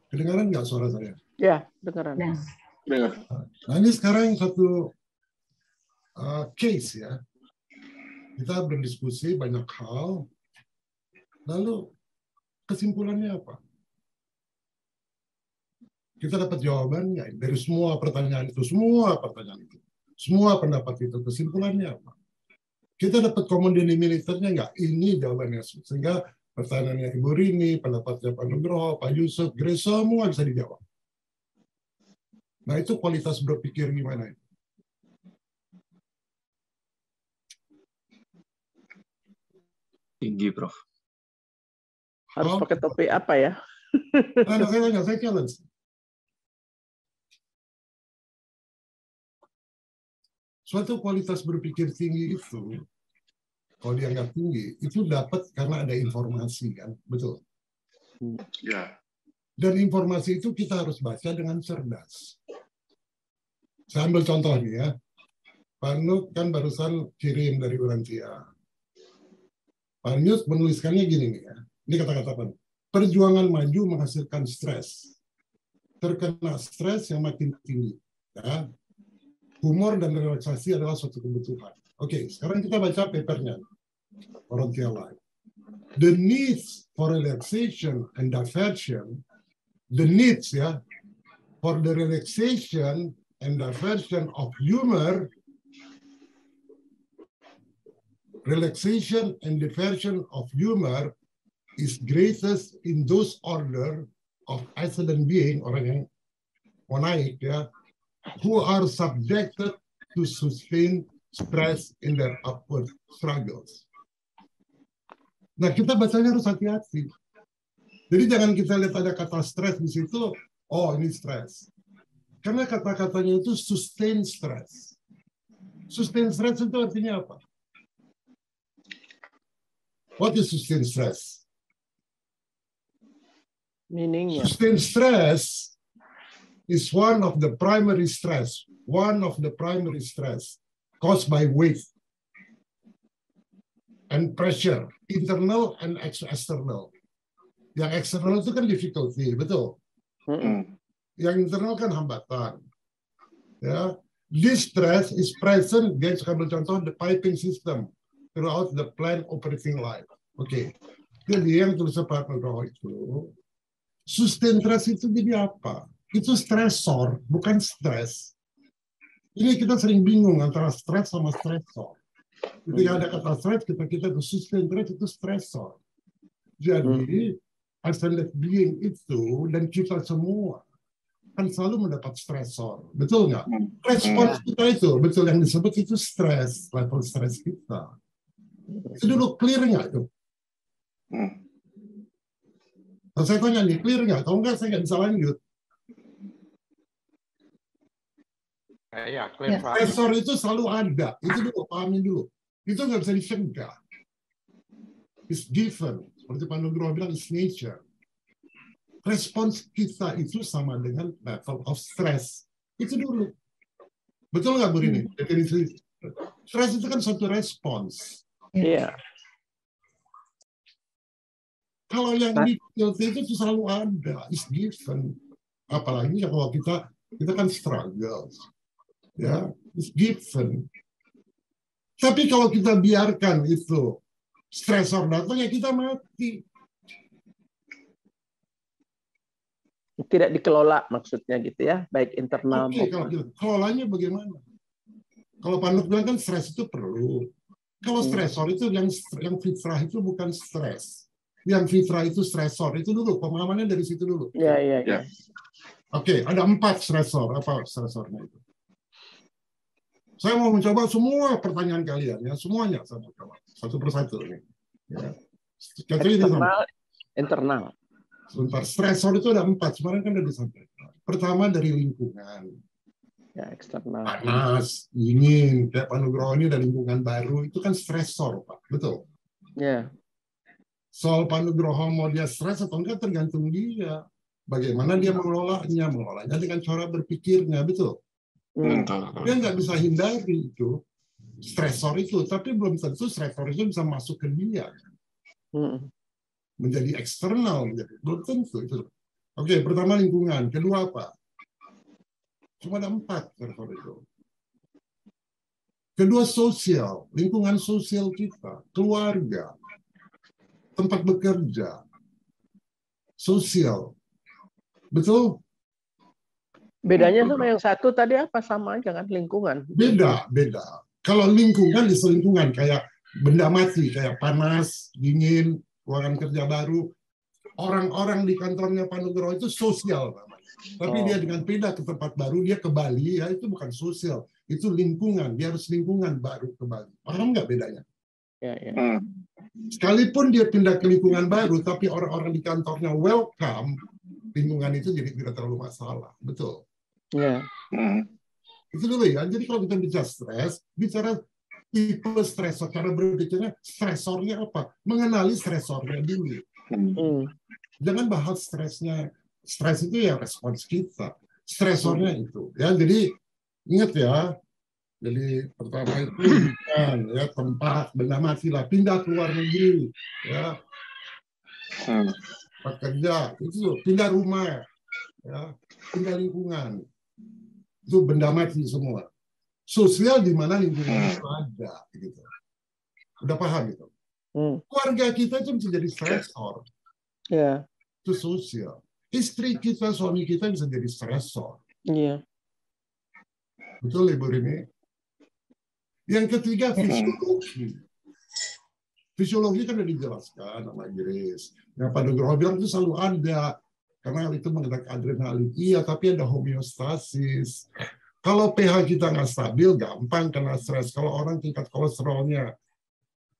Kedengaran nggak suara saya? Ya, dengaran. Nah, ini sekarang satu case ya. Kita berdiskusi banyak hal, lalu kesimpulannya apa? Kita dapat jawaban nggak dari semua pertanyaan itu, semua pendapat itu, kesimpulannya apa? Kita dapat common denominator-nya nggak? Ini jawabannya. Sehingga pertanyaannya Ibu Rini, pendapatnya Pak Nugroho, Pak Yusuf, Grace, semua bisa dijawab. Nah, itu kualitas berpikir gimana? Tinggi, Prof. Harus pakai topi apa ya? Nah, saya challenge. Suatu kualitas berpikir tinggi itu, kalau dianggap tinggi, itu dapat karena ada informasi, kan? Betul? Ya. Dan informasi itu kita harus baca dengan cerdas. Saya ambil contoh nih ya. Pak Nuk kan barusan kirim dari Urantia. Pak Nuk menuliskannya gini nih ya. Ini kata-kata Pak Nuk. Perjuangan maju menghasilkan stres. Terkena stres yang makin tinggi. Ya. Humor dan relaksasi adalah suatu kebutuhan. Oke, sekarang kita baca papernya. Urantia Live. The needs for relaxation and diversion, the needs ya, for the relaxation and diversion of humor, relaxation and diversion of humor is greatest in those order of excellent being, orang yang mau naik ya, who are subjected to sustain stress in their upward struggles. Nah, kita bacanya harus hati-hati. Jadi jangan kita lihat ada kata stres di situ, oh ini stres. Karena kata-katanya itu sustain stress. Sustain stress itu artinya apa? What is sustain stress? Meaningnya. Sustain stress is one of the primary stress caused by weight and pressure, internal and external. Yang eksternal itu kan difficulty, betul? Yang internal kan hambatan. Ya, this stress is present, guys, saya ambil contoh the piping system throughout the plant operating life. Oke. Jadi yang tulis Pak Nugroho itu, sustain stress itu jadi apa? Itu stresor, bukan stres. Ini kita sering bingung antara stres sama stresor. Ketika ada kata stres, kita itu sustain stress itu stresor. Jadi, excellent being itu dan kita semua kan selalu mendapat stresor, betul nggak? Respons kita itu, betul yang disebut itu stres, level stres kita. Itu dulu clear nggak itu? Nah, saya tanya nih, clear nggak? Kalau nggak, saya nggak bisa lanjut. Ya, clear, Pak. Stresor itu selalu ada. Itu dulu, pahamin dulu. Itu nggak bisa dicegah. It's given. Seperti Pak Nugroho bilang, it's nature. Respons kita itu sama dengan level of stress. Itu dulu. Betul nggak, Bu Rini? Definisi. Stress itu kan suatu respons. Iya. Kalau yang difficulty itu selalu ada. It's given. Apalagi kalau kita kan struggle. Ya, it's given. Tapi kalau kita biarkan itu stresor datang, ya kita mati. Tidak dikelola maksudnya gitu ya, baik internal Oke, kalau gitu. Kelolanya bagaimana? Kalau Pak Nuk bilang kan stres itu perlu. Kalau stresor itu yang fitrah itu bukan stres. Yang fitrah itu stresor. Itu dulu, pemahamannya dari situ dulu. Iya. Oke, ada 4 stresor. Apa stresornya itu? Saya mau mencoba semua pertanyaan kalian, ya, semuanya saya mau coba satu persatu ini. Ya. Internal. Sebentar, stresor itu ada 4. Sekarang kan sudah disampaikan. Pertama dari lingkungan. Ya, eksternal. Panas, dingin, kayak Pak Nugroho ini ada lingkungan baru, itu kan stresor, Pak. Betul? Ya. Soal Pak Nugroho mau dia stres atau enggak tergantung dia. Bagaimana dia mengelolanya dengan cara berpikirnya, betul? Dia nggak bisa hindari itu stresor itu, tapi belum tentu stresor itu bisa masuk ke dia menjadi eksternal, belum tentu itu. Oke, pertama lingkungan. Kedua apa? Cuma ada 4 stresor itu. Kedua sosial, lingkungan sosial kita, keluarga, tempat bekerja, sosial. Betul? Bedanya sama yang satu tadi apa? Sama aja kan, lingkungan. Beda. Kalau lingkungan di selingkungan, kayak benda mati, kayak panas, dingin, ruangan kerja baru. Orang-orang di kantornya Pak Nugroho itu sosial namanya. Tapi dia dengan pindah ke tempat baru, dia ke Bali, ya itu bukan sosial. Itu lingkungan, dia harus lingkungan baru ke Bali. Paham nggak bedanya? Ya. Sekalipun dia pindah ke lingkungan baru, tapi orang-orang di kantornya welcome, lingkungan itu jadi tidak terlalu masalah. Betul? Ya. Itu dulu ya. Jadi kalau kita bicara stres, bicara tipe stresor, cara berpikirnya stresornya apa? Mengenali stresornya dulu. Jangan bahas stresnya. Stres itu ya respons kita. Stresornya itu. Ya, jadi ingat ya. Jadi pertama itu ya, tempat benda mati lah, pindah ke luar negeri, ya, tempat kerja, itu pindah rumah, ya, pindah lingkungan, itu benda mati semua. Sosial di mana lingkungan itu ada, gitu. Udah paham itu? Keluarga kita itu bisa jadi stresor, Ya. itu sosial. Istri kita, suami kita bisa jadi stresor. Iya. Betul Ibu Rini? Yang ketiga, fisiologi. Fisiologi kan sudah dijelaskan sama Inggris. Yang Pak Nugroho bilang itu selalu ada. Karena itu menggerak adrenalin. Iya, tapi ada homeostasis. Kalau pH kita nggak stabil, gampang kena stres. Kalau orang tingkat kolesterolnya,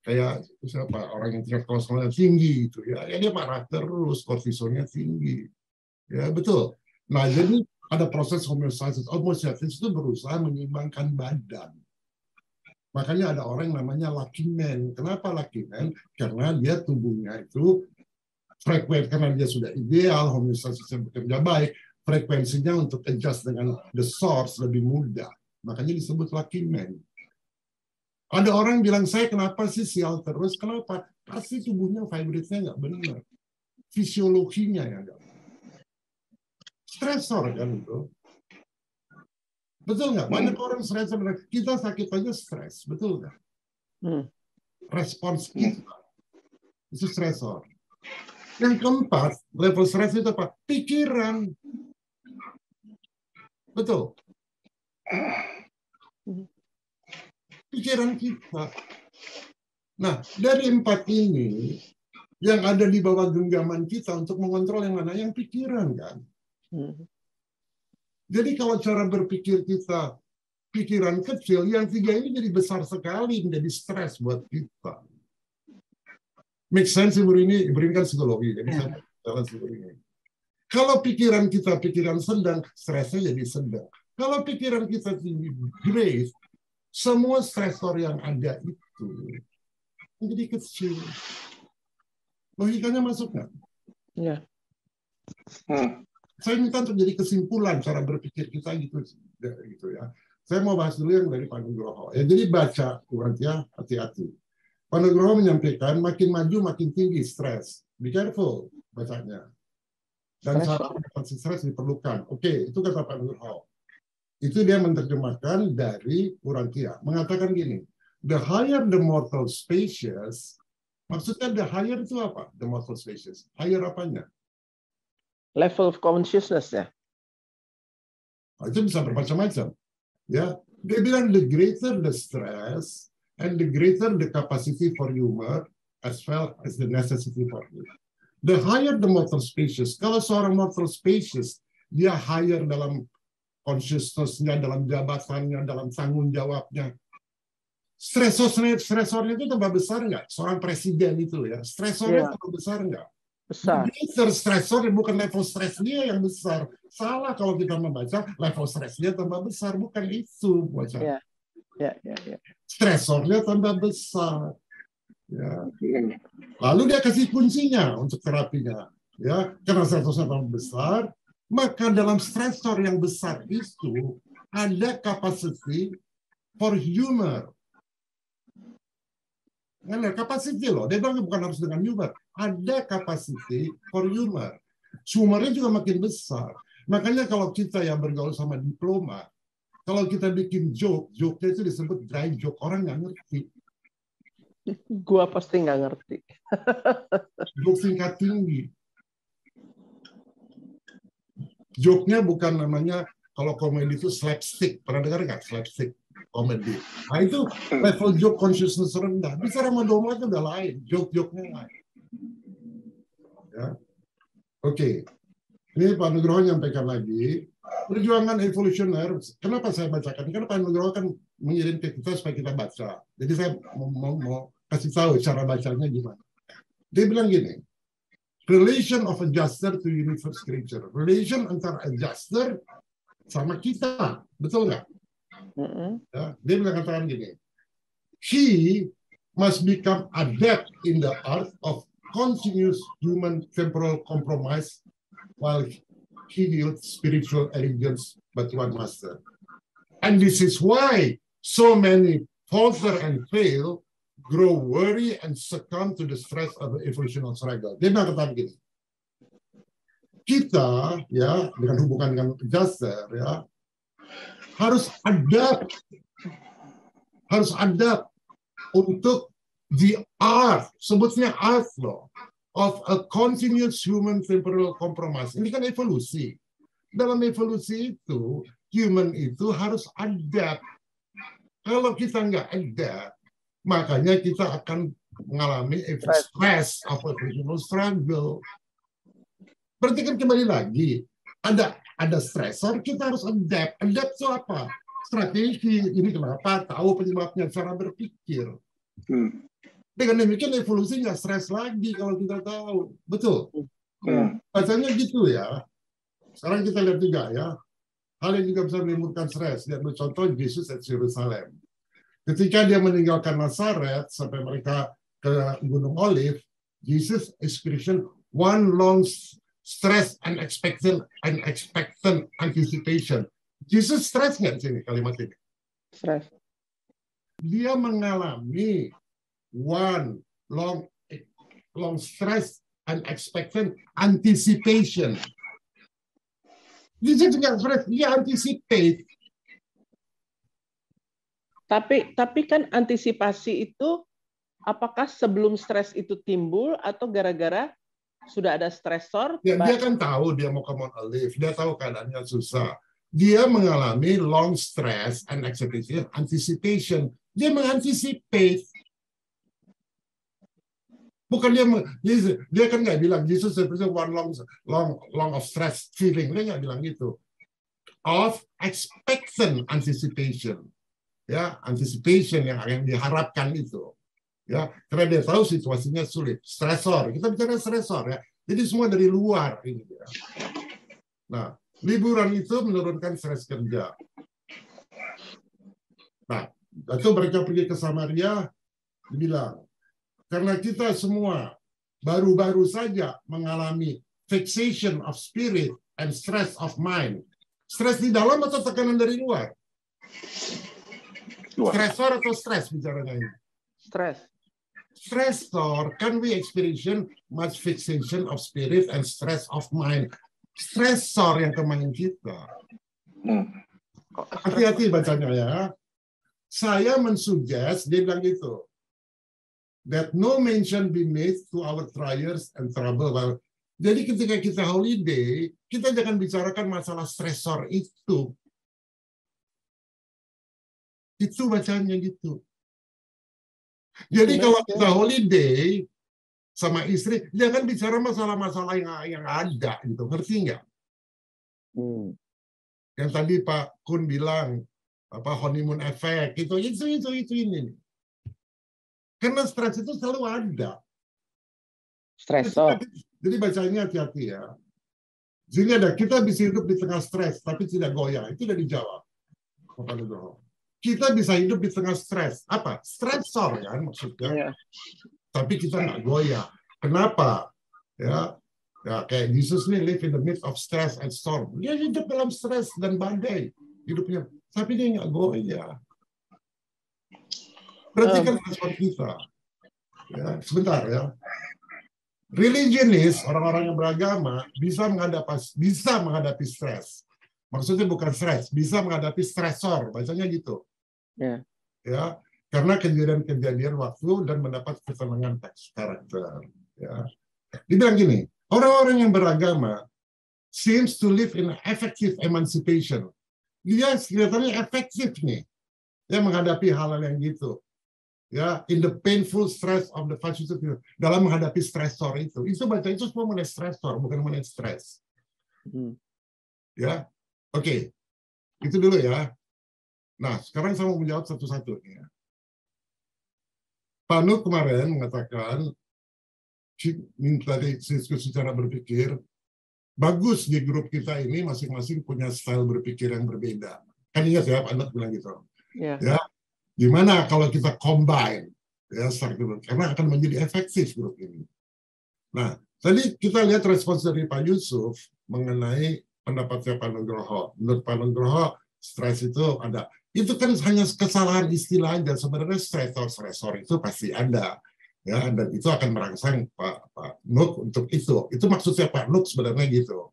kayak siapa orang yang tingkat kolesterolnya tinggi, itu ya dia marah terus, kortisolnya tinggi. Ya, betul. Nah, jadi ada proses homeostasis. Homeostasis itu berusaha menyeimbangkan badan. Makanya ada orang yang namanya lucky man. Kenapa lucky man? Karena dia tubuhnya itu frekuensi, karena dia sudah ideal, homeostasisnya bekerja baik, frekuensinya untuk adjust dengan the source lebih mudah. Makanya disebut lucky man. Ada orang bilang, saya kenapa sih sial terus? Kenapa? Pasti tubuhnya vibrate-nya nggak benar. Fisiologinya yang nggak benar. Stresor kan itu. Betul nggak? Banyak orang stres. Kita sakit aja stres. Betul nggak? Respons kita. Itu stresor. Yang keempat, level stres itu apa? Pikiran. Betul. Pikiran kita. Nah, dari 4 ini, yang ada di bawah genggaman kita untuk mengontrol yang mana? Yang pikiran kan? Jadi kalau cara berpikir kita pikiran kecil, yang 3 ini jadi besar sekali, menjadi stres buat kita. Make sense Ibu Rini? Ibu Rini kan psikologi, jadi saya bicara psikologi. Kalau pikiran kita pikiran sedang, stresnya jadi sedang. Kalau pikiran kita tinggi, grade, semua stresor yang ada itu menjadi kecil. Logikanya masuk nggak? Ya. Saya minta untuk jadi kesimpulan cara berpikir kita gitu ya. Saya mau bahas dulu yang dari Pak Nugroho. Ya, jadi baca ya, hati-hati. Pak Nugroho menyampaikan makin maju makin tinggi stres. Be careful bacanya. Dan cara mengatasi stres diperlukan. Oke, itu kata Pak Nugroho. Itu dia menerjemahkan dari Urantia. Mengatakan gini, the higher the mortal species, maksudnya the higher itu apa? The mortal species. Higher apanya? Level of consciousness ya. Itu bisa bermacam-macam. Ya, dia bilang the greater the stress and the greater the capacity for humor as well as the necessity for humor. The higher the mortal species. Kalau seorang mortal species dia higher dalam consciousness-nya, dalam jabatannya, dalam tanggung jawabnya. Stresornya itu tambah besar nggak? Seorang presiden itu ya, stresornya tambah besar nggak? Besar. Stresor bukan level stres dia yang besar. Salah kalau kita membaca level stres dia tambah besar, bukan itu baca. Ya. Stresornya tambah besar. Ya. Lalu dia kasih kuncinya untuk terapinya. Ya, karena stresornya tambah besar, maka dalam stresor yang besar itu ada capacity for humor. Ada capacity loh. Dia bilang bukan harus dengan humor. Ada capacity for humor. sumbernya juga makin besar. Makanya kalau kita yang bergaul sama diplomat, kalau kita bikin joke-nya itu disebut dry joke, orang nggak ngerti. Gua pasti nggak ngerti. Joke tingkat tinggi. Joke-nya bukan namanya, kalau komedi itu slapstick. Pernah dengar nggak slapstick komedi? Nah itu level joke consciousness rendah. Bicara sama Doma itu udah lain. Joke-joke-nya lain. Ya. Oke. Ini Pak Nugroho nyampaikan lagi. Perjuangan evolusioner, kenapa saya bacakan? Karena Pak Nugroho kan mengirim ke kita supaya kita baca. Jadi saya mau kasih tahu cara bacanya gimana. Dia bilang gini, relation of adjuster to universe creature. Relation antara adjuster sama kita. Betul nggak? Ya, dia mengatakan gini, he must become adept in the art of continuous human temporal compromise while he wields spiritual allegiance but one master. And this is why so many falter and fail, grow weary and succumb to the stress of the evolutional struggle. Dia mengatakan gini, kita ya dengan hubungan dengan adjuster ya harus adapt untuk the art, sebutnya art loh, of a continuous human temporal compromise. Ini kan evolusi. Dalam evolusi itu, human itu harus adapt. Kalau kita nggak adapt, makanya kita akan mengalami stress of evolutional struggle. Berarti kan kembali lagi, ada stressor, kita harus adapt. Adapt itu apa? Strategi. Ini kenapa? Tahu penyebabnya, cara berpikir. Dengan demikian evolusi nggak stres lagi kalau kita tahu. Betul? Bacanya gitu ya. Sekarang kita lihat juga ya. Hal yang juga bisa menimbulkan stres. Lihat contoh Yesus at Yerusalem. Ketika dia meninggalkan Nazaret sampai mereka ke Gunung Olive, Jesus experienced one long stress and expectant anticipation. Jesus stres nggak di sini kalimat ini? Stres. Dia mengalami one long stress and expectant anticipation. Dia juga stres, dia anticipate. Tapi kan antisipasi itu apakah sebelum stres itu timbul atau gara-gara sudah ada stresor? Ya, dia kan tahu dia mau ke Mount Olive, dia tahu keadaannya susah. Dia mengalami long stress and anticipation. Dia menganticipate. Bukan dia kan nggak bilang Jesus seperti one long of stress feeling, dia nggak bilang gitu. Of expectant anticipation, ya anticipation yang diharapkan itu, ya karena dia tahu situasinya sulit, stresor. Kita bicara stresor ya, jadi semua dari luar ini. Ya. Nah, liburan itu menurunkan stres kerja. Nah, itu mereka pergi ke Samaria, dibilang, karena kita semua baru-baru saja mengalami fixation of spirit and stress of mind. Stres di dalam atau tekanan dari luar? Stresor atau stres bicaranya ini? Stres. Stressor, can we experience much fixation of spirit and stress of mind? Stressor yang kemarin kita. Hati-hati bacanya ya. Saya mensuggest, dia bilang gitu, that no mention be made to our trials and trouble. Jadi ketika kita holiday, kita jangan bicarakan masalah stresor itu. Itu bacanya gitu. Jadi kalau kita holiday sama istri, jangan bicara masalah-masalah yang ada, gitu. Ngerti nggak? Yang tadi Pak Kun bilang, apa honeymoon effect, itu ini. Karena stres itu selalu ada. Stresor. Jadi bacanya hati-hati ya. Jadi ada, kita bisa hidup di tengah stres, tapi tidak goyah. Itu sudah dijawab. Kita bisa hidup di tengah stres. Apa? Stresor kan maksudnya. Ya. Tapi kita nggak goyah. Kenapa? Ya kayak Jesus nih live in the midst of stress and storm. Dia hidup dalam stres dan badai hidupnya. Tapi dia nggak goyah. Berarti kan respon kita. Ya, sebentar ya. Religionis, orang-orang yang beragama, bisa menghadapi stres. Maksudnya bukan stres, bisa menghadapi stresor, bacanya gitu. Ya. Ya, karena kejadian-kejadian waktu dan mendapat ketenangan teks karakter. Ya. Dibilang gini, orang-orang yang beragama seems to live in effective emancipation. Dia kelihatannya efektif nih, ya menghadapi hal-hal yang gitu. Ya, in the painful stress of the fascism, dalam menghadapi stresor itu baca itu semua mengenai stresor, bukan mengenai stres. Ya, oke, itu dulu ya. Nah, sekarang saya mau menjawab satu-satu ya. Pak Nuk kemarin mengatakan minta diskusi cara berpikir, bagus di grup kita ini masing-masing punya style berpikir yang berbeda. Kan ingat ya, Pak Nuk bilang gitu. Ya, gimana kalau kita combine ya, karena akan menjadi efektif grup ini. Nah, tadi kita lihat respons dari Pak Yusuf mengenai pendapatnya Pak Nugroho. Menurut Pak Nugroho, stres itu ada. Itu kan hanya kesalahan istilah aja. Sebenarnya stresor itu pasti ada. Ya, dan itu akan merangsang Pak Nuk untuk itu. Itu maksudnya Pak Nuk sebenarnya gitu.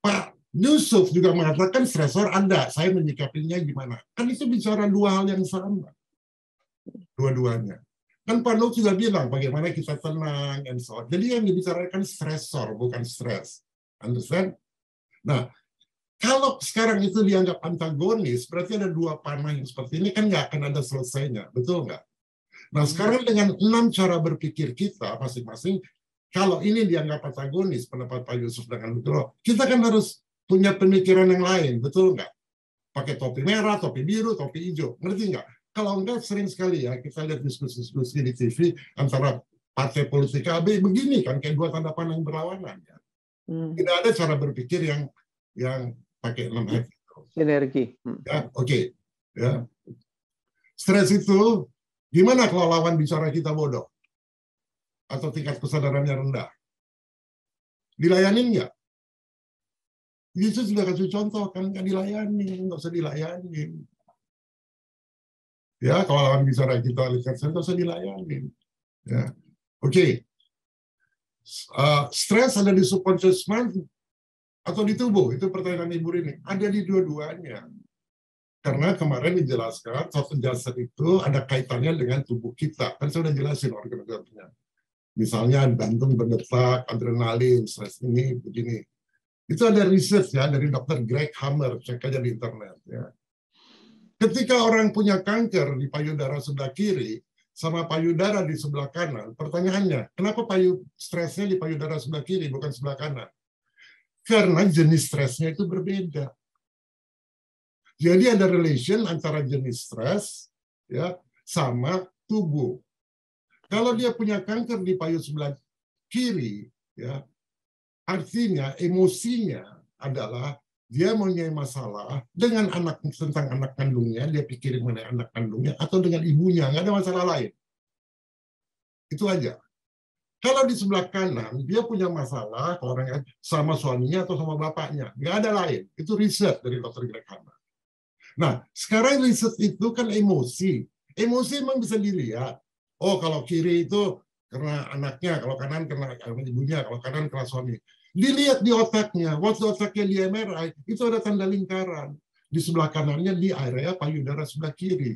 Pak Yusuf juga mengatakan stresor ada. Saya menyikapinya gimana? Kan itu bicara dua hal yang sama. Dua-duanya. Kan Pak Nuk juga bilang bagaimana kita tenang and so on. Jadi yang dibicarakan stresor, bukan stres. Understand? Nah, kalau sekarang itu dianggap antagonis, berarti ada dua panah yang seperti ini kan nggak akan ada selesainya. Betul nggak? Nah, sekarang dengan 6 cara berpikir kita masing-masing, kalau ini dianggap antagonis, pendapat Pak Yusuf dengan Nugroho, kita kan harus punya pemikiran yang lain. Betul nggak? Pakai topi merah, topi biru, topi hijau. Ngerti nggak? Kalau enggak, sering sekali ya kita lihat diskusi-diskusi di TV antara partai politik AB begini kan, kayak dua tanda pandang berlawanan. Ya. Tidak ada cara berpikir yang pakai 6 F. Sinergi. Ya, oke. Ya. Stres itu, gimana kalau lawan bicara kita bodoh? Atau tingkat kesadarannya rendah? Dilayanin nggak? Yesus sudah kasih contoh, kan nggak dilayani, nggak usah dilayanin. Ya, kalau lawan bicara kita lihat nggak usah dilayanin. Ya, oke. Stres ada di subconscious mind atau di tubuh? Itu pertanyaan Ibu Rini. Ada di dua-duanya. Karena kemarin dijelaskan satu jasad itu ada kaitannya dengan tubuh kita. Kan saya sudah jelasin organ-organnya. Misalnya jantung berdetak, adrenalin, stres ini begini. Itu ada research ya dari Dr. Greg Hammer, cek aja di internet ya. Ketika orang punya kanker di payudara sebelah kiri sama payudara di sebelah kanan, pertanyaannya, kenapa stresnya di payudara sebelah kiri bukan sebelah kanan? Karena jenis stresnya itu berbeda. Jadi ada relation antara jenis stres ya sama tubuh. Kalau dia punya kanker di payudara sebelah kiri, ya artinya emosinya adalah dia mempunyai masalah dengan tentang anak kandungnya, dia pikirin mengenai anak kandungnya, atau dengan ibunya, nggak ada masalah lain. Itu aja. Kalau di sebelah kanan, dia punya masalah orang sama suaminya atau sama bapaknya. Nggak ada lain. Itu riset dari Dr. Greg Hammer. Nah, sekarang riset itu kan emosi. Emosi memang bisa dilihat. Oh, kalau kiri itu karena anaknya, kalau kanan karena ibunya, kalau kanan karena suami. Dilihat di otaknya, waktu otaknya di MRI, itu ada tanda lingkaran. Di sebelah kanannya di area payudara sebelah kiri.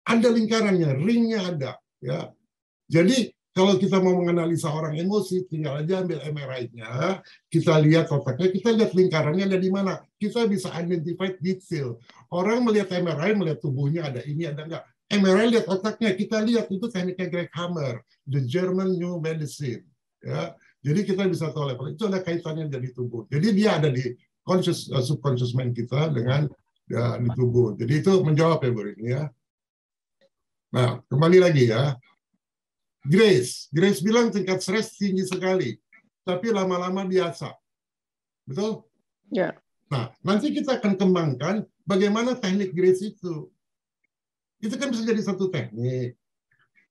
Ada lingkarannya, ringnya ada. Ya. Jadi, kalau kita mau menganalisa orang emosi, tinggal aja ambil MRI-nya, kita lihat otaknya, kita lihat lingkarannya ada di mana. Kita bisa identify detail. Orang melihat MRI, melihat tubuhnya ada ini, ada enggak. MRI lihat otaknya, kita lihat itu tekniknya Greg Hammer, the German New Medicine. Ya. Jadi kita bisa tahu level itu ada kaitannya dari tubuh. Jadi dia ada di subconscious mind kita dengan ya, di tubuh. Jadi itu menjawab ya Bu Rini ya. Nah kembali lagi ya. Grace bilang tingkat stres tinggi sekali, tapi lama-lama biasa. Betul? Ya. Nah nanti kita akan kembangkan bagaimana teknik Grace itu. Itu kan bisa jadi satu teknik.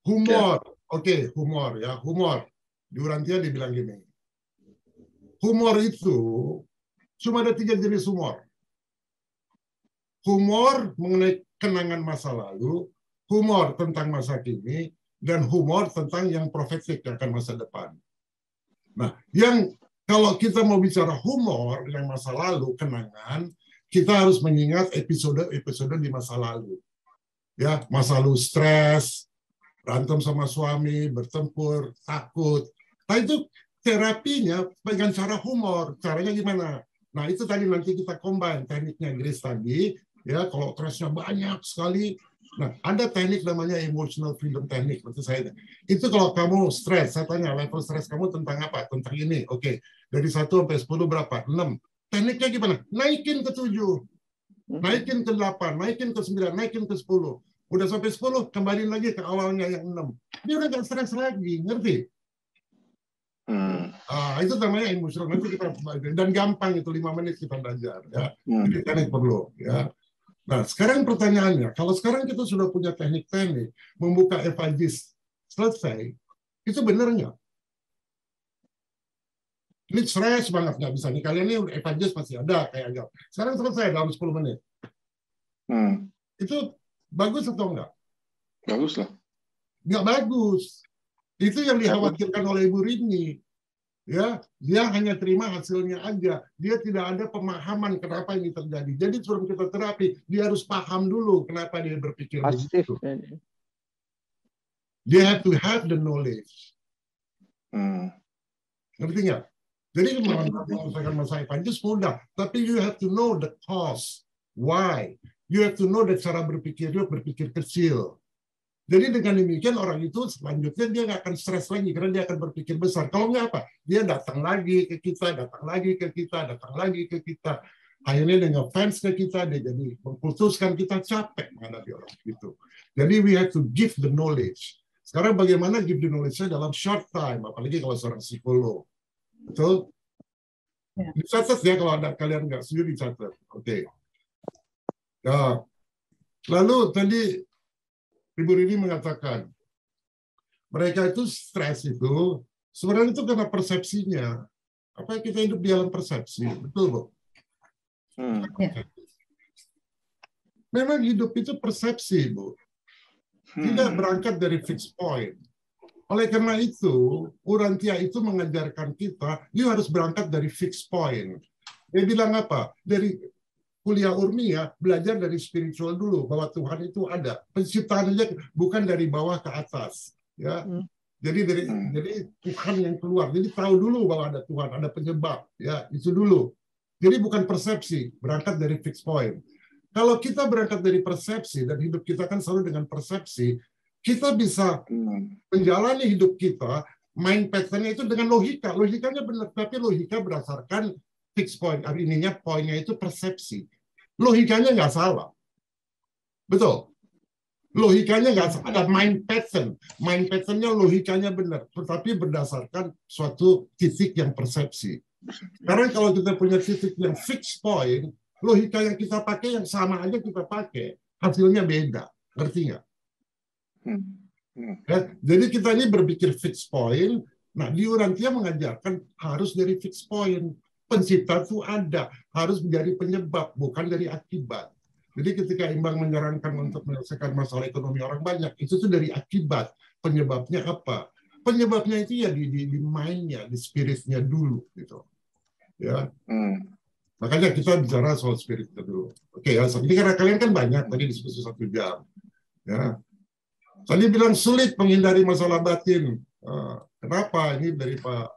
Humor, ya. Oke, humor ya, humor. Di Urantia dibilang gini, humor itu cuma ada 3 jenis humor. Humor mengenai kenangan masa lalu, humor tentang masa kini, dan humor tentang yang profetik yang akan masa depan. Nah, yang kalau kita mau bicara humor yang masa lalu, kenangan, kita harus mengingat episode-episode di masa lalu. Ya, masa lalu stres, berantem sama suami, bertempur, takut. Nah, itu terapinya dengan cara humor. Caranya gimana? Nah, itu tadi nanti kita combine tekniknya Grace tadi, ya, kalau stresnya banyak sekali. Nah, ada teknik namanya emotional freedom technique. Maksud saya, itu kalau kamu stres, saya tanya level stres kamu tentang apa? Tentang ini. Oke, dari 1 sampai 10 berapa? 6. Tekniknya gimana? Naikin ke 7, naikin ke 8, naikin ke 9, naikin ke 10. Udah sampai 10, kembali lagi ke awalnya yang 6. Dia udah nggak stres lagi, ngerti? Itu namanya emotional. Nanti kita, dan gampang itu 5 menit kita belajar. Ya. Jadi teknik perlu. Ya. Nah, sekarang pertanyaannya, kalau sekarang kita sudah punya teknik-teknik membuka FIGs selesai, itu benar nggak? Ini stres banget, nggak bisa nih. Kalian ini FIGs masih ada kayak agak. Sekarang selesai dalam 10 menit. Itu bagus atau enggak? Bagus lah. Nggak bagus. Itu yang dikhawatirkan oleh Ibu Rini. Ya, dia hanya terima hasilnya aja. Dia tidak ada pemahaman kenapa ini terjadi. Jadi sebelum kita terapi, dia harus paham dulu kenapa dia berpikir begitu. Dia have to have the knowledge. Ngerti nggak? Jadi menyelesaikan masalah Evangelis mudah, tapi you have to know the cause, why. You have to know that cara berpikir dia berpikir kecil. Jadi dengan demikian orang itu selanjutnya dia nggak akan stres lagi karena dia akan berpikir besar. Kalau nggak apa, dia datang lagi ke kita, datang lagi ke kita, datang lagi ke kita. Akhirnya dengan fans ke kita, dia jadi memutuskan kita capek menghadapi orang itu. Jadi we have to give the knowledge. Sekarang bagaimana give the knowledge-nya dalam short time, apalagi kalau seorang psikolog. Betul? Ya. Dicatat ya kalau ada kalian nggak setuju dicatat. Oke. Ya. Lalu tadi Ibu Rini mengatakan, mereka itu stres itu, sebenarnya itu karena persepsinya. Apa kita hidup di alam persepsi? Betul, Bu? Memang hidup itu persepsi, Bu. Tidak berangkat dari fixed point. Oleh karena itu, Urantia itu mengajarkan kita, you harus berangkat dari fixed point. Dia bilang apa? Dari kuliah Urmia, belajar dari spiritual dulu, bahwa Tuhan itu ada. Penciptaan aja bukan dari bawah ke atas. Ya. Jadi Tuhan yang keluar. Jadi tahu dulu bahwa ada Tuhan, ada penyebab. Ya, itu dulu. Jadi bukan persepsi, berangkat dari fixed point. Kalau kita berangkat dari persepsi, dan hidup kita kan selalu dengan persepsi, kita bisa menjalani hidup kita, mind pattern-nya itu dengan logika. Logikanya benar, tapi logika berdasarkan fixed point. Artinya poinnya itu persepsi. Logikanya nggak salah. Betul. Logikanya nggak salah. Ada mind pattern. Mind pattern-nya logikanya benar. Tetapi berdasarkan suatu titik yang persepsi. Karena kalau kita punya titik yang fixed point, logika yang kita pakai yang sama aja kita pakai. Hasilnya beda. Ngerti nggak? Ya, jadi kita ini berpikir fixed point. Nah, di Urantia mengajarkan harus dari fixed point. Pencipta itu ada, harus menjadi penyebab, bukan dari akibat. Jadi ketika Imbang menyarankan untuk menyelesaikan masalah ekonomi orang banyak, itu tuh dari akibat. Penyebabnya apa? Penyebabnya itu ya di mind-nya, di spirit-nya dulu. Gitu. Ya. Makanya kita bicara soal spirit-nya dulu. Oke, ya, ini karena kalian kan banyak, tadi diskusi 1 jam. Ya. Tadi bilang sulit menghindari masalah batin. Kenapa? Ini dari Pak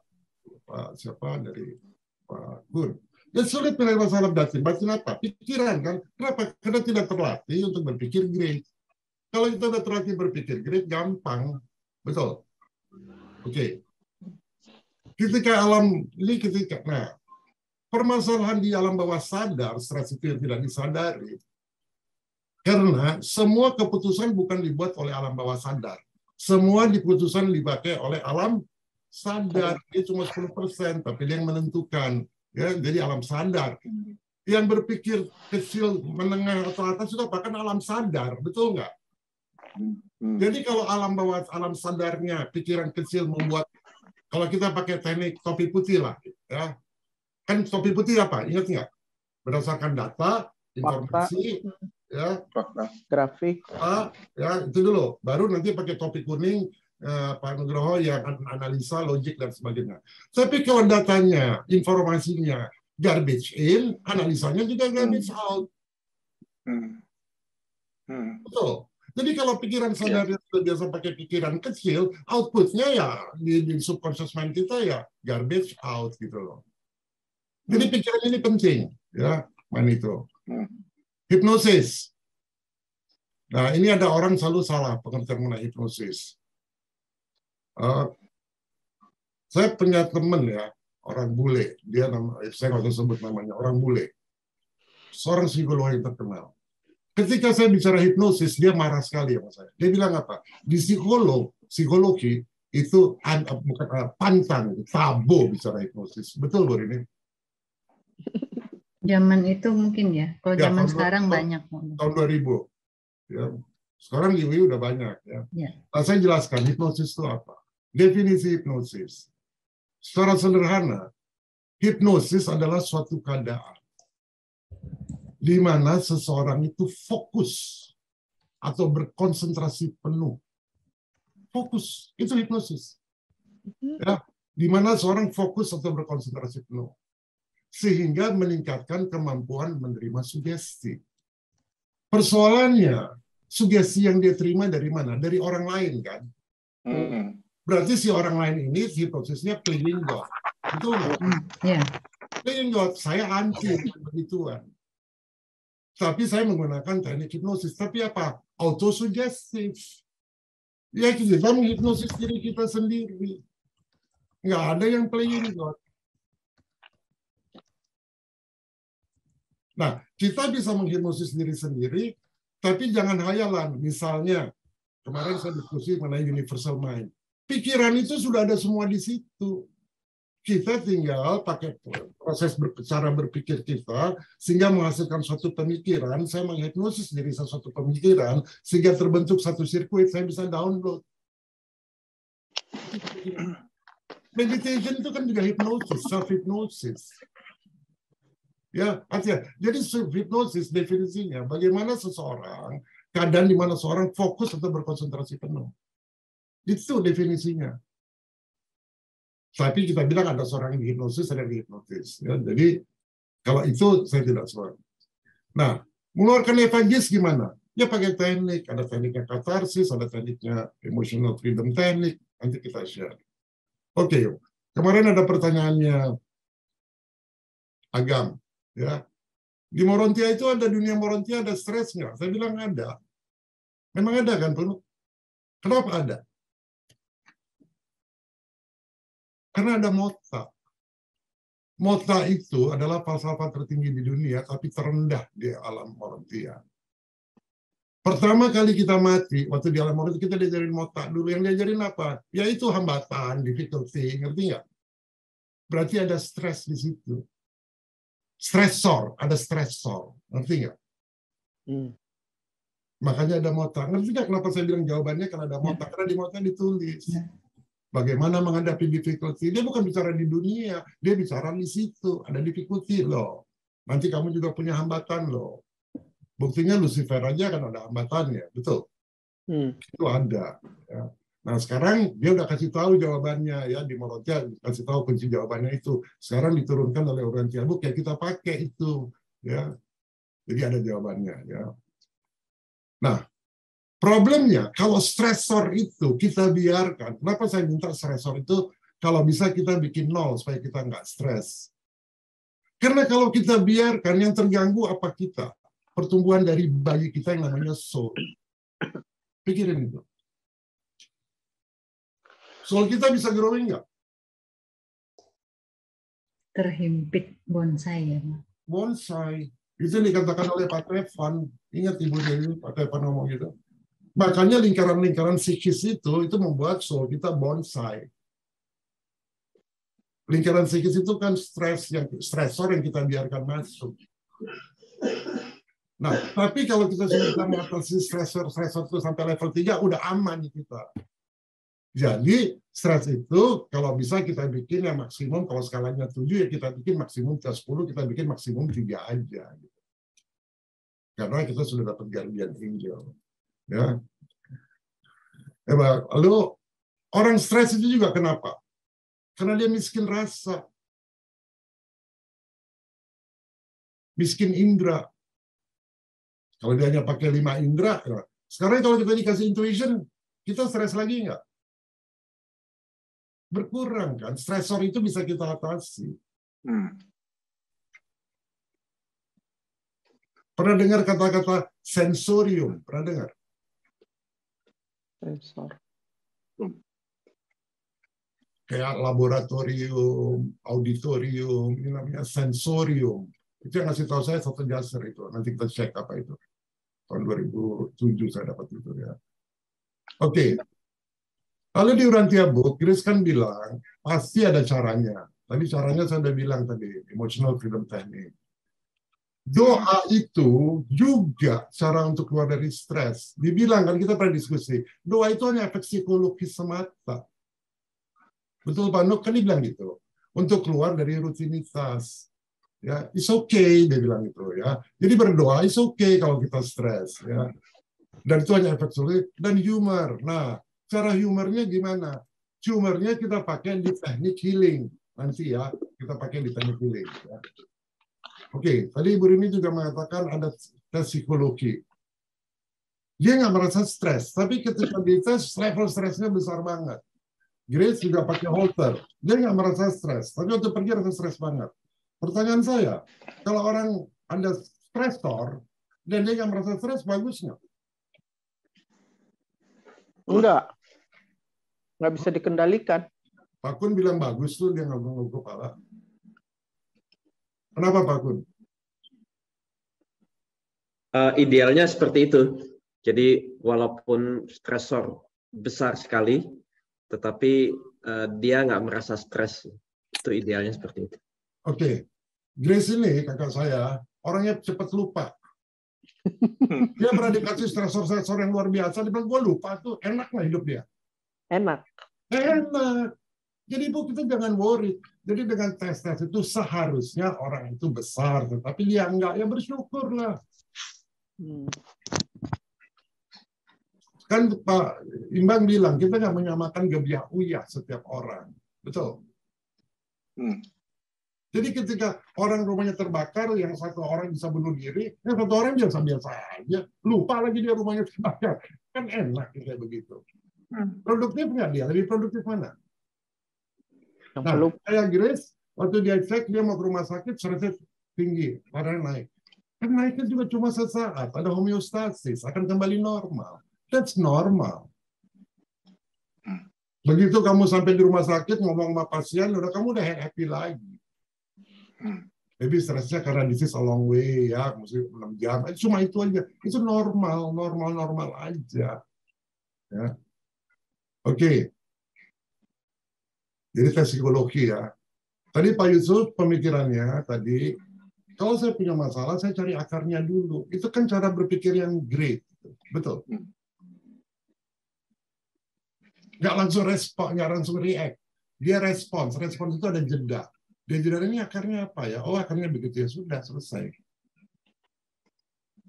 siapa? Dari Pak Gun. Ya sulit mengenai masalah batin. Batin apa? Pikiran kan. Kenapa? Karena tidak terlatih untuk berpikir great. Kalau kita sudah terlatih berpikir great, gampang. Betul? Oke. Nah, permasalahan di alam bawah sadar, stres itu yang tidak disadari. Karena semua keputusan bukan dibuat oleh alam bawah sadar. Semua keputusan dipakai oleh alam sadar. Dia cuma 10%, tapi dia yang menentukan. Ya, jadi alam sadar. Yang berpikir kecil, menengah, atau atas itu bahkan alam sadar. Betul nggak? Jadi kalau alam bawah, alam sadarnya, pikiran kecil membuat, kalau kita pakai teknik topi putih lah. Ya. Kan topi putih apa? Ingat nggak? Berdasarkan data, informasi, ya. Grafik. Ya, itu dulu. Baru nanti pakai topik kuning, Pak Nugroho yang analisa, logik, dan sebagainya. Tapi kalau datanya, informasinya garbage in, analisanya juga garbage out. Betul. Jadi kalau pikiran sadar sudah biasa pakai pikiran kecil, outputnya ya di subconscious mind kita ya garbage out gitu loh. Jadi pikiran ini penting, ya, Manito. Hipnosis. Nah, ini ada orang selalu salah pengertian mengenai hipnosis. Saya punya teman ya, orang bule. Saya nggak usah sebut namanya, orang bule. Seorang psikolog yang terkenal. Ketika saya bicara hipnosis, dia marah sekali sama saya. Dia bilang apa? Di psikologi itu bukan pantang, tabu bicara hipnosis. Betul, Bu Rini? Zaman itu mungkin ya. Kalau ya, zaman sekarang banyak. Tahun 2000. Ya. Sekarang di UI udah banyak. Ya. Nah, saya jelaskan hipnosis itu apa. Definisi hipnosis. Secara sederhana, hipnosis adalah suatu keadaan di mana seseorang itu fokus atau berkonsentrasi penuh. Fokus, itu hipnosis. Ya, di mana seorang fokus atau berkonsentrasi penuh. Sehingga meningkatkan kemampuan menerima sugesti. Persoalannya, sugesti yang dia terima dari mana? Dari orang lain, kan? Berarti si orang lain ini, hipnosisnya playing God. Betul nggak? Playing God, saya anti begituan. Tapi saya menggunakan teknik hipnosis. Tapi apa? Autosugestif. Ya, kita menghipnosis diri kita sendiri. Nggak ada yang playing God. Nah, kita bisa menghipnosis diri sendiri, tapi jangan hayalan. Misalnya, kemarin saya diskusi mengenai universal mind. Pikiran itu sudah ada semua di situ. Kita tinggal pakai proses cara berpikir kita sehingga menghasilkan suatu pemikiran. Saya menghipnosis diri suatu pemikiran sehingga terbentuk satu sirkuit. Saya bisa download. Meditation itu kan juga hipnosis, self-hypnosis. Ya, artinya, jadi self-hypnosis definisinya bagaimana seseorang, keadaan di mana seorang fokus atau berkonsentrasi penuh. Itu definisinya. Tapi kita bilang ada seorang yang dihipnosis, ada yang dihipnotis. Ya, jadi kalau itu saya tidak suka. Nah, mengeluarkan evangelis gimana? Ya pakai teknik. Ada tekniknya katarsis, ada tekniknya emotional freedom teknik. Nanti kita share. Oke, kemarin ada pertanyaannya Agam. Ya, di Morontia itu ada dunia Morontia, ada stres nggak? Saya bilang ada. Memang ada kan, Penuh? Kenapa ada? Karena ada mota. Mota itu adalah falsafah tertinggi di dunia, tapi terendah di alam Morontia. Pertama kali kita mati, waktu di alam Morontia kita diajarin mota dulu. Yang diajarin apa? Yaitu hambatan, difficulty, ngerti nggak? Berarti ada stres di situ. Stresor, ada stresor, ngerti nggak? Makanya ada mota. Ngerti nggak kenapa saya bilang jawabannya karena ada mota? Karena di mota ditulis. Bagaimana menghadapi difficulty. Dia bukan bicara di dunia, dia bicara di situ. Ada difficulty loh. Nanti kamu juga punya hambatan loh. Buktinya Lucifer aja kan ada hambatannya, betul? Itu ada. Ya. Nah sekarang dia udah kasih tahu jawabannya ya di Morontia, kasih tahu kunci jawabannya itu. Sekarang diturunkan oleh Oriental Book ya kita pakai itu. Ya. Jadi ada jawabannya. Ya. Nah. Problemnya, kalau stresor itu kita biarkan, kenapa saya minta stresor itu kalau bisa kita bikin 0 supaya kita nggak stres. Karena kalau kita biarkan, yang terganggu apa kita? Pertumbuhan dari bayi kita yang namanya soul. Pikirin itu. Soul kita bisa growing nggak? Terhimpit bonsai ya. Bonsai. Itu yang dikatakan oleh Pak Tevan. Ingat Ibu Dewi, Pak Tevan ngomong gitu. Makanya lingkaran-lingkaran psikis itu membuat soul kita bonsai. Lingkaran psikis itu kan stresor yang kita biarkan masuk. Nah, tapi kalau kita sudah mengatasi stresor itu sampai level 3, udah aman kita. Jadi, stres itu kalau bisa kita bikin yang maksimum, kalau skalanya 7 ya kita bikin maksimum 10, kita bikin maksimum 3 aja. karena kita sudah dapat guardian angel. Ya. Lalu orang stres itu juga kenapa? Karena dia miskin rasa, miskin indera. Kalau dia hanya pakai 5 indera, ya. Sekarang kalau kita dikasih intuition, kita stres lagi nggak? Berkurang kan? Stresor itu bisa kita atasi. Pernah dengar kata-kata sensorium? Pernah dengar? Sensor. Kayak laboratorium, auditorium, ini namanya sensorium. Itu yang ngasih tahu saya satu Jasser itu. Nanti kita cek apa itu. Tahun 2007 saya dapat itu ya. Oke. Lalu di Urantia Book, Grace kan bilang, pasti ada caranya. Tadi caranya saya udah bilang tadi, emotional freedom technique. Doa itu juga cara untuk keluar dari stres. Dibilang kan, kita pernah diskusi, doa itu hanya efek psikologis semata. Betul Pak Nuk kan dia bilang gitu. Untuk keluar dari rutinitas. Ya, it's okay dia bilang itu ya. Jadi berdoa it's okay kalau kita stres ya. Dan itu hanya efek psikologis dan humor. Nah, cara humornya gimana? Humornya kita pakai di teknik healing. Nanti ya, kita pakai di teknik healing ya. Oke, tadi Ibu Rini juga mengatakan ada tes psikologi. Dia nggak merasa stres, tapi ketika dites level stresnya besar banget. Grace juga pakai Holter. Dia nggak merasa stres, tapi waktu pergi rasa stres banget. Pertanyaan saya, kalau orang ada stresor dan dia nggak merasa stres, bagus nggak? Nggak bisa dikendalikan. Pak Kun bilang bagus tuh, dia ngangguk kepala. Kenapa Pak Kun? Idealnya seperti itu. Jadi walaupun stresor besar sekali, tetapi dia nggak merasa stres. Itu idealnya seperti itu. Oke. Grace ini, kakak saya, orangnya cepat lupa. Dia pernah dikasih stresor yang luar biasa, dia bilang, gue lupa tuh, enak lah hidup dia. Enak. Jadi Bu, kita jangan worry. Jadi dengan tes itu seharusnya orang itu besar, tetapi dia enggak, ya bersyukurlah. Kan Pak Imbang bilang, kita nggak menyamakan gebiah uyah setiap orang. Betul? Jadi ketika orang rumahnya terbakar, yang satu orang bisa bunuh diri, yang satu orang biasa-biasa aja. Lupa lagi dia rumahnya terbakar. Kan enak kayak begitu. Produktif nggak dia? Lebih produktif mana? Nah, kayak Grace, waktu dia cek, dia mau ke rumah sakit, stresnya tinggi, darahnya naik. Kan naiknya juga cuma sesaat, ada homeostasis, akan kembali normal. That's normal. Begitu kamu sampai di rumah sakit, ngomong sama pasien, kamu udah happy lagi. Maybe stresnya karena this is a long way, ya, mesti 6 jam. Cuma itu aja. Itu normal aja. Ya. Oke. Jadi tes psikologi ya. Tadi Pak Yusuf pemikirannya tadi, kalau saya punya masalah, saya cari akarnya dulu. Itu kan cara berpikir yang great. Betul? Nggak langsung respon, nggak langsung react. Dia respons. Respons itu ada jeda. Dan jeda ini akarnya apa ya? Oh, akarnya begitu ya. Sudah, selesai.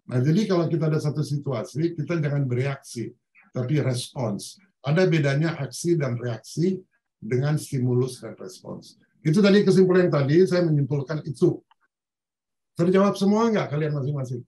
Nah, jadi kalau kita ada satu situasi, kita jangan bereaksi, tapi respons. Ada bedanya aksi dan reaksi dengan stimulus dan respons. Itu tadi kesimpulan yang tadi, saya menyimpulkan itu. Terjawab semua nggak kalian masing-masing?